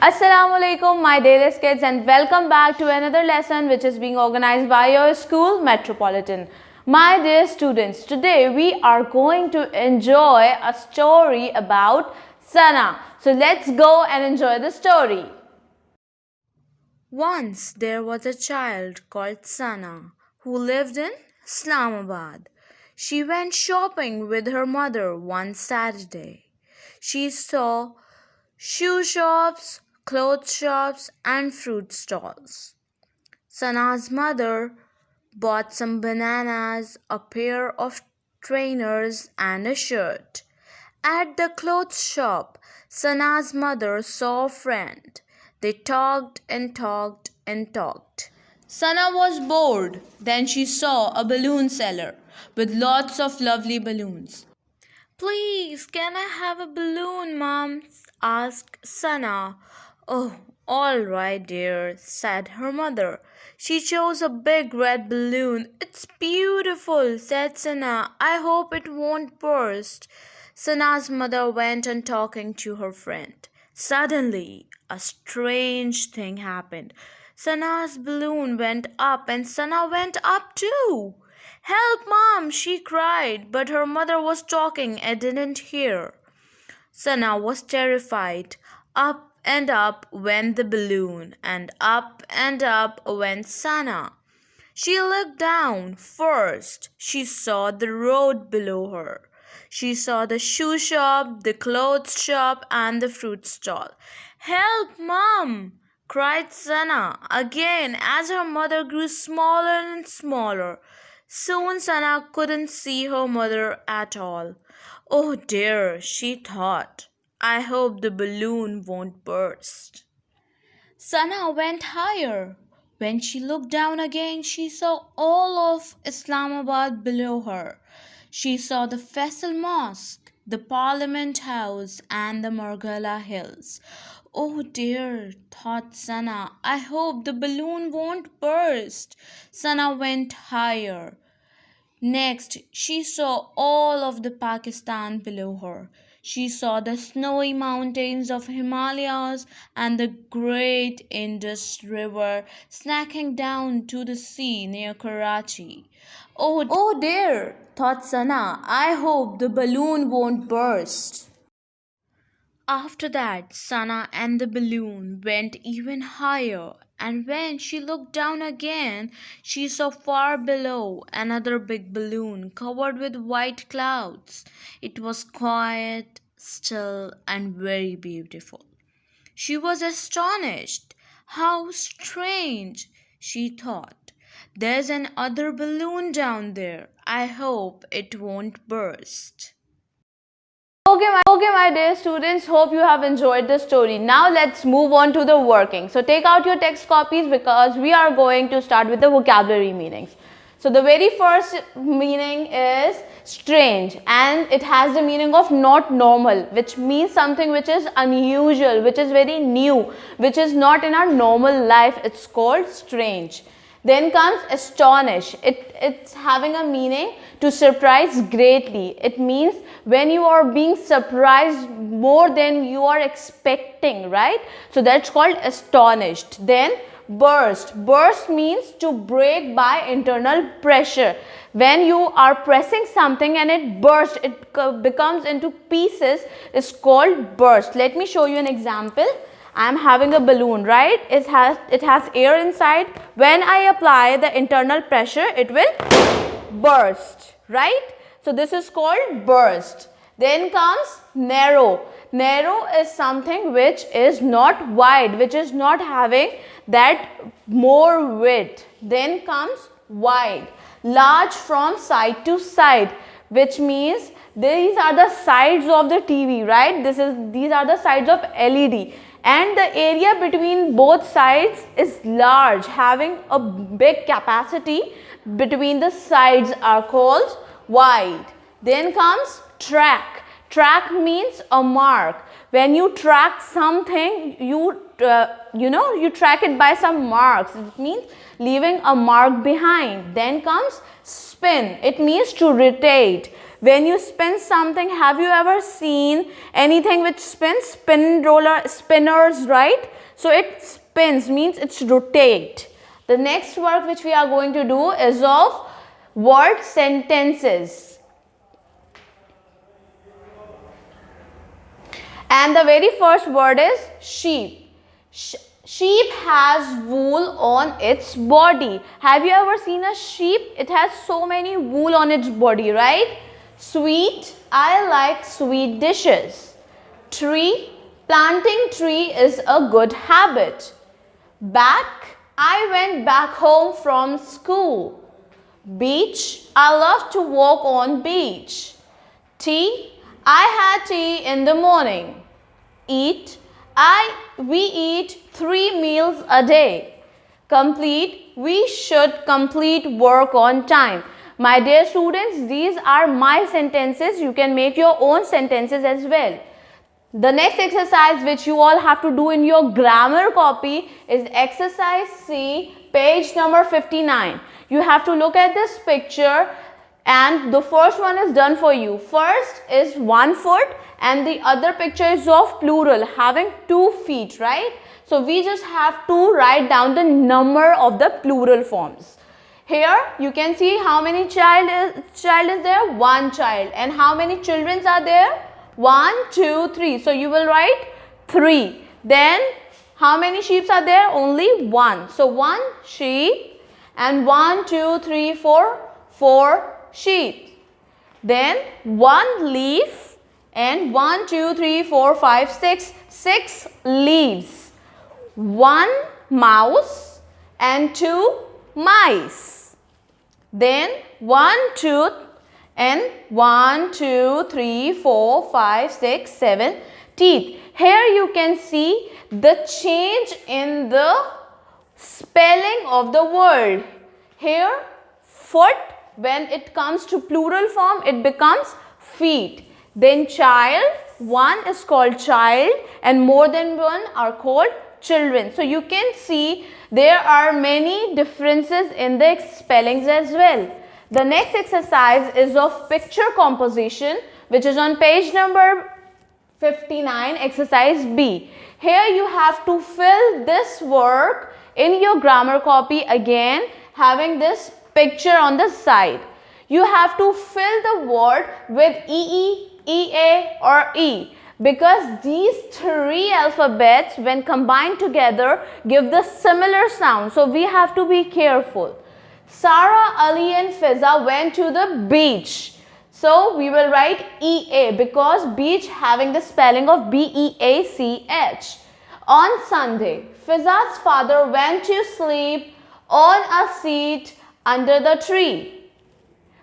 Assalamu alaikum, my dearest kids, and welcome back to another lesson which is being organized by your school, Metropolitan. My dear students, today we are going to enjoy a story about Sana. So let's go and enjoy the story. Once there was a child called Sana who lived in Islamabad. She went shopping with her mother one Saturday. She saw shoe shops, clothes shops, and fruit stalls. Sana's mother bought some bananas, a pair of trainers, and a shirt. At the clothes shop, Sana's mother saw a friend. They talked and talked and talked. Sana was bored. Then she saw a balloon seller with lots of lovely balloons. Please, can I have a balloon, Mom? Asked Sana. Oh, all right, dear, said her mother. She chose a big red balloon. It's beautiful, said Sana. I hope it won't burst. Sana's mother went on talking to her friend. Suddenly, a strange thing happened. Sana's balloon went up and Sana went up too. Help, Mom, she cried, but her mother was talking and didn't hear. Sana was terrified. Up and up went the balloon, and up went Sana. She looked down. First, she saw the road below her. She saw the shoe shop, the clothes shop, and the fruit stall. Help, Mom! Cried Sana again as her mother grew smaller and smaller. Soon Sana couldn't see her mother at all. Oh dear, she thought. I hope the balloon won't burst. Sana went higher. When she looked down again, she saw all of Islamabad below her. She saw the Faisal Mosque, the Parliament House, and the Margala Hills. Oh dear, thought Sana, I hope the balloon won't burst. Sana went higher. Next, she saw all of the Pakistan below her. She saw the snowy mountains of Himalayas and the great Indus River snacking down to the sea near Karachi. Oh dear, thought Sana, I hope the balloon won't burst. After that, Sana and the balloon went even higher, and when she looked down again, she saw far below another big balloon covered with white clouds. It was quiet, still, and very beautiful. She was astonished. How strange, she thought. There's another balloon down there. I hope it won't burst. Okay, my dear students, hope you have enjoyed the story. Now let's move on to the working. So take out your text copies because we are going to start with the vocabulary meanings. So the very first meaning is strange, and it has the meaning of not normal, which means something which is unusual, which is very new, which is not in our normal life. It's called strange. Then comes astonish. It's having a meaning to surprise greatly. It means when you are being surprised more than you are expecting, right? So that's called astonished. Then burst. Burst means to break by internal pressure. When you are pressing something and it bursts, it becomes into pieces, is called burst. Let me show you an example. I am having a balloon, right? It has air inside. When I apply the internal pressure, it will burst, right? So this is called burst. Then comes narrow. Narrow is something which is not wide, which is not having that more width. Then comes wide. Large from side to side, which means these are the sides of the TV, right? These are the sides of LED. And the area between both sides is large, having a big capacity between the sides are called wide. Then comes track. Track means a mark. When you track something, you track it by some marks. It means leaving a mark behind. Then comes spin. It means to rotate. When you spin something, have you ever seen anything which spins? Spinners, right? So it spins, means it's rotate. The next work which we are going to do is of word sentences. And the very first word is sheep. Sheep has wool on its body. Have you ever seen a sheep? It has so many wool on its body, right? Sweet, I like sweet dishes. Tree, planting tree is a good habit. Back, I went back home from school. Beach, I love to walk on beach. Tea, I had tea in the morning. Eat, we eat 3 meals a day. Complete, we should complete work on time. My dear students, these are my sentences. You can make your own sentences as well. The next exercise which you all have to do in your grammar copy is exercise C, page number 59. You have to look at this picture and the first one is done for you. First is 1 foot and the other picture is of plural having 2 feet, right? So we just have to write down the number of the plural forms. Here you can see how many child is there? 1 child. And how many children are there? 1, 2, 3. So you will write 3. Then how many sheep are there? Only 1. So 1 sheep and 1, 2, 3, 4 sheep. Then 1 leaf and 1, 2, 3, 4, 5, 6 leaves. 1 mouse and 2 mice. Then 1 tooth and 1, 2, 3, 4, 5, 6, 7 teeth. Here you can see the change in the spelling of the word. Here foot, when it comes to plural form, it becomes feet. Then child, 1 is called child and more than 1 are called children. So you can see there are many differences in the spellings as well. The next exercise is of picture composition, which is on page number 59, exercise B. Here you have to fill this work in your grammar copy again, having this picture on the side. You have to fill the word with EE, EA or E, because these 3 alphabets when combined together give the similar sound. So we have to be careful. Sarah, Ali and Fiza went to the beach. So we will write EA because beach having the spelling of BEACH. On Sunday, Fiza's father went to sleep on a seat under the tree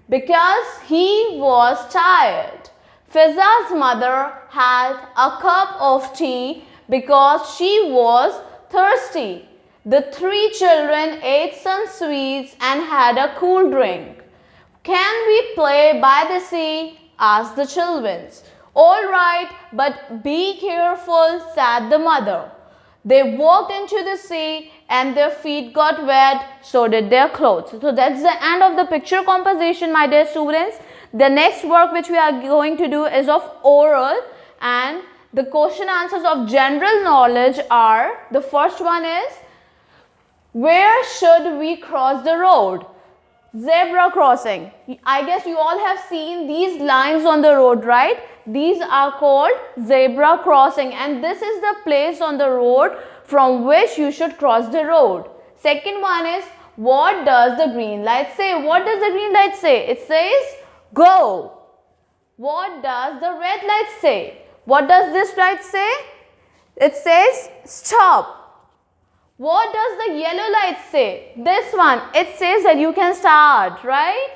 because he was tired. Fiza's mother had a cup of tea because she was thirsty. The 3 children ate some sweets and had a cool drink. Can we play by the sea? Asked the children. All right, but be careful, said the mother. They walked into the sea and their feet got wet, so did their clothes. So that's the end of the picture composition, my dear students. The next work which we are going to do is of oral, and the question answers of general knowledge are, the first one is, where should we cross the road? Zebra crossing. I guess you all have seen these lines on the road, right? These are called zebra crossing, and this is the place on the road from which you should cross the road. Second one is, what does the green light say? What does the green light say? It says go. What does the red light say? What does this light say? It says stop. What does the yellow light say? This one, it says that you can start, right?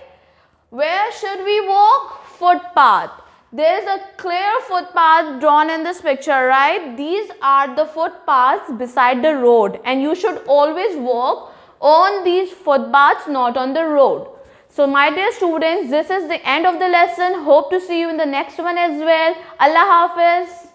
Where should we walk? Footpath. There is a clear footpath drawn in this picture, right? These are the footpaths beside the road, and you should always walk on these footpaths, not on the road. So my dear students, this is the end of the lesson. Hope to see you in the next one as well. Allah Hafiz.